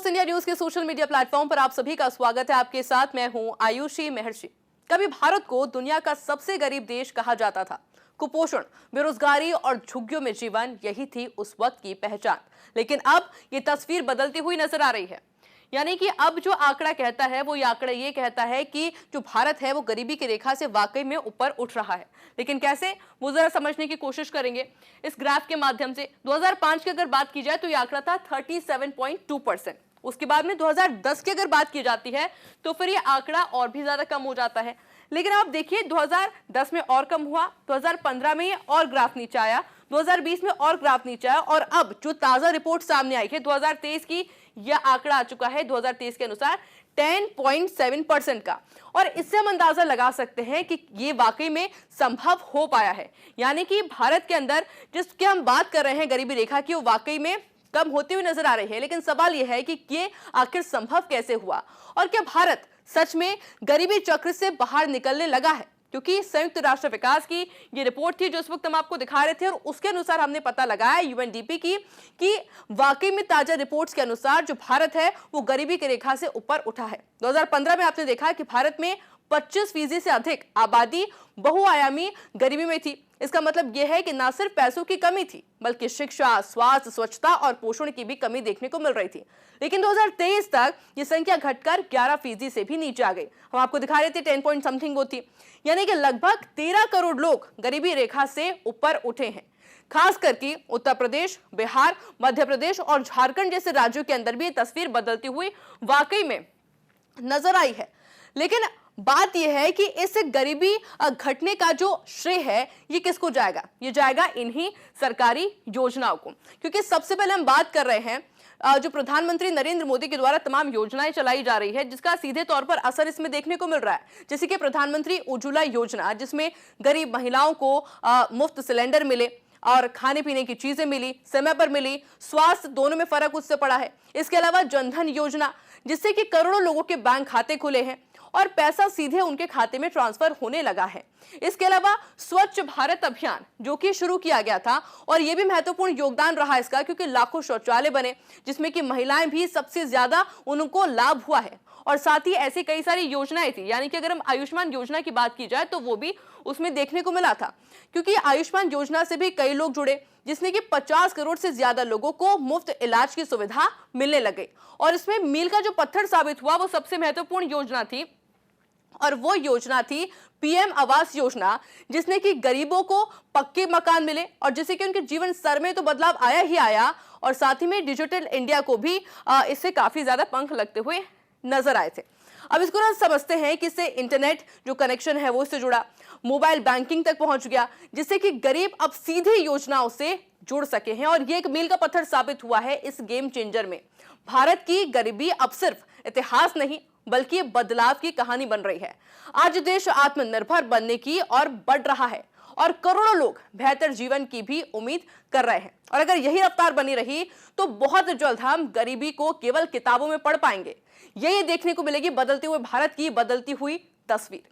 India news के social media platform पर आप सभी का स्वागत है। आपके साथ मैं हूं आयुषी महर्षि। कभी भारत को दुनिया का सबसे गरीब देश कहा जाता था। कुपोषण, बेरोजगारी और झुग्गियों में जीवन, यही थी उस वक्त की पहचान। लेकिन अब ये तस्वीर बदलती हुई नजर आ रही है। यानी कि अब जो आंकड़ा कहता है वो ये कहता है कि जो भारत है वो गरीबी की रेखा से वाकई में ऊपर उठ रहा है। लेकिन कैसे, वो जरा समझने की कोशिश करेंगे इस ग्राफ के माध्यम से। 2005 की अगर बात की जाए तो ये आंकड़ा था 37.2%। उसके बाद में 2010 की अगर बात की जाती है तो फिर ये आंकड़ा और भी ज्यादा कम हो जाता है। लेकिन आप देखिए 2010 में और कम हुआ, 2015 में ये और ग्राफ नीचे आया, 2020 में और ग्राफ नीचे आया, और अब जो ताजा रिपोर्ट सामने आई है 2023 की, यह आंकड़ा आ चुका है 2023 के अनुसार 10.7% का। और इससे हम अंदाजा लगा सकते हैं कि ये वाकई में संभव हो पाया है। यानी कि भारत के अंदर जिसकी हम बात कर रहे हैं गरीबी रेखा की, वो वाकई में कम होती हुई नजर आ रही है। लेकिन सवाल यह है कि ये आखिर संभव कैसे हुआ, और क्या भारत सच में गरीबी चक्र से बाहर निकलने लगा है? क्योंकि संयुक्त राष्ट्र विकास की ये रिपोर्ट थी जो इस वक्त हम आपको दिखा रहे थे, और उसके अनुसार हमने पता लगाया यूएनडीपी की कि वाकई में ताजा रिपोर्ट्स के अनुसार जो भारत है वो गरीबी की रेखा से ऊपर उठा है। 2015 में आपने देखा कि भारत में 25% से अधिक आबादी बहुआयामी गरीबी में थी। इसका मतलब यह है कि न सिर्फ पैसों की कमी थी, बल्कि शिक्षा, स्वास्थ्य, स्वच्छता और पोषण की भी कमी देखने को मिल रही थी। लेकिन 2023 तक ये संख्या घटकर 11% से भी नीचे आ गई। हम आपको दिखा रहे थे 10 पॉइंट समथिंग वो थी। यानी कि लगभग 13 करोड़ लोग गरीबी रेखा से ऊपर उठे हैं। खास करके उत्तर प्रदेश, बिहार, मध्य प्रदेश और झारखंड जैसे राज्यों के अंदर भी ये तस्वीर बदलती हुई वाकई में नजर आई है। लेकिन बात यह है कि इस गरीबी घटने का जो श्रेय है ये किसको जाएगा? ये जाएगा इन्हीं सरकारी योजनाओं को। क्योंकि सबसे पहले हम बात कर रहे हैं जो प्रधानमंत्री नरेंद्र मोदी के द्वारा तमाम योजनाएं चलाई जा रही है, जिसका सीधे तौर पर असर इसमें देखने को मिल रहा है। जैसे कि प्रधानमंत्री उज्ज्वला योजना, जिसमें गरीब महिलाओं को मुफ्त सिलेंडर मिले और खाने पीने की चीजें मिली, समय पर मिली, स्वास्थ्य दोनों में फर्क उससे पड़ा है। इसके अलावा जनधन योजना, जिससे कि करोड़ों लोगों के बैंक खाते खुले हैं और पैसा सीधे उनके खाते में ट्रांसफर होने लगा है। इसके अलावा स्वच्छ भारत अभियान जो कि शुरू किया गया था, और यह भी महत्वपूर्ण योगदान रहा इसका, क्योंकि लाखों शौचालय बने जिसमें कि महिलाएं भी सबसे ज्यादा उनको लाभ हुआ है। और साथ ही ऐसी कई सारी योजनाएं थी। यानी कि अगर हम आयुष्मान योजना की बात की जाए तो वो भी उसमें देखने को मिला था, क्योंकि आयुष्मान योजना से भी कई लोग जुड़े, जिसने कि 50 करोड़ से ज्यादा लोगों को मुफ्त इलाज की सुविधा मिलने लगे। और इसमें मील का जो पत्थर साबित हुआ वो सबसे महत्वपूर्ण योजना थी, और वो योजना थी पीएम आवास योजना, जिसने कि गरीबों को पक्के मकान मिले और जिससे कि उनके जीवन स्तर में तो बदलाव आया ही आया, और साथ ही में डिजिटल इंडिया को भी इससे काफी ज्यादा पंख लगते हुए नजर आए थे। अब इसको ना समझते हैं कि इससे इंटरनेट जो कनेक्शन है वो इससे जुड़ा, मोबाइल बैंकिंग तक पहुंच गया, जिससे कि गरीब अब सीधे योजनाओं से जुड़ सके हैं। और ये एक मील का पत्थर साबित हुआ है इस गेम चेंजर में। भारत की गरीबी अब सिर्फ इतिहास नहीं बल्कि बदलाव की कहानी बन रही है। आज देश आत्मनिर्भर बनने की और बढ़ रहा है, और करोड़ों लोग बेहतर जीवन की भी उम्मीद कर रहे हैं। और अगर यही रफ्तार बनी रही तो बहुत जल्द हम गरीबी को केवल किताबों में पढ़ पाएंगे। यही देखने को मिलेगी बदलते हुए भारत की बदलती हुई तस्वीर।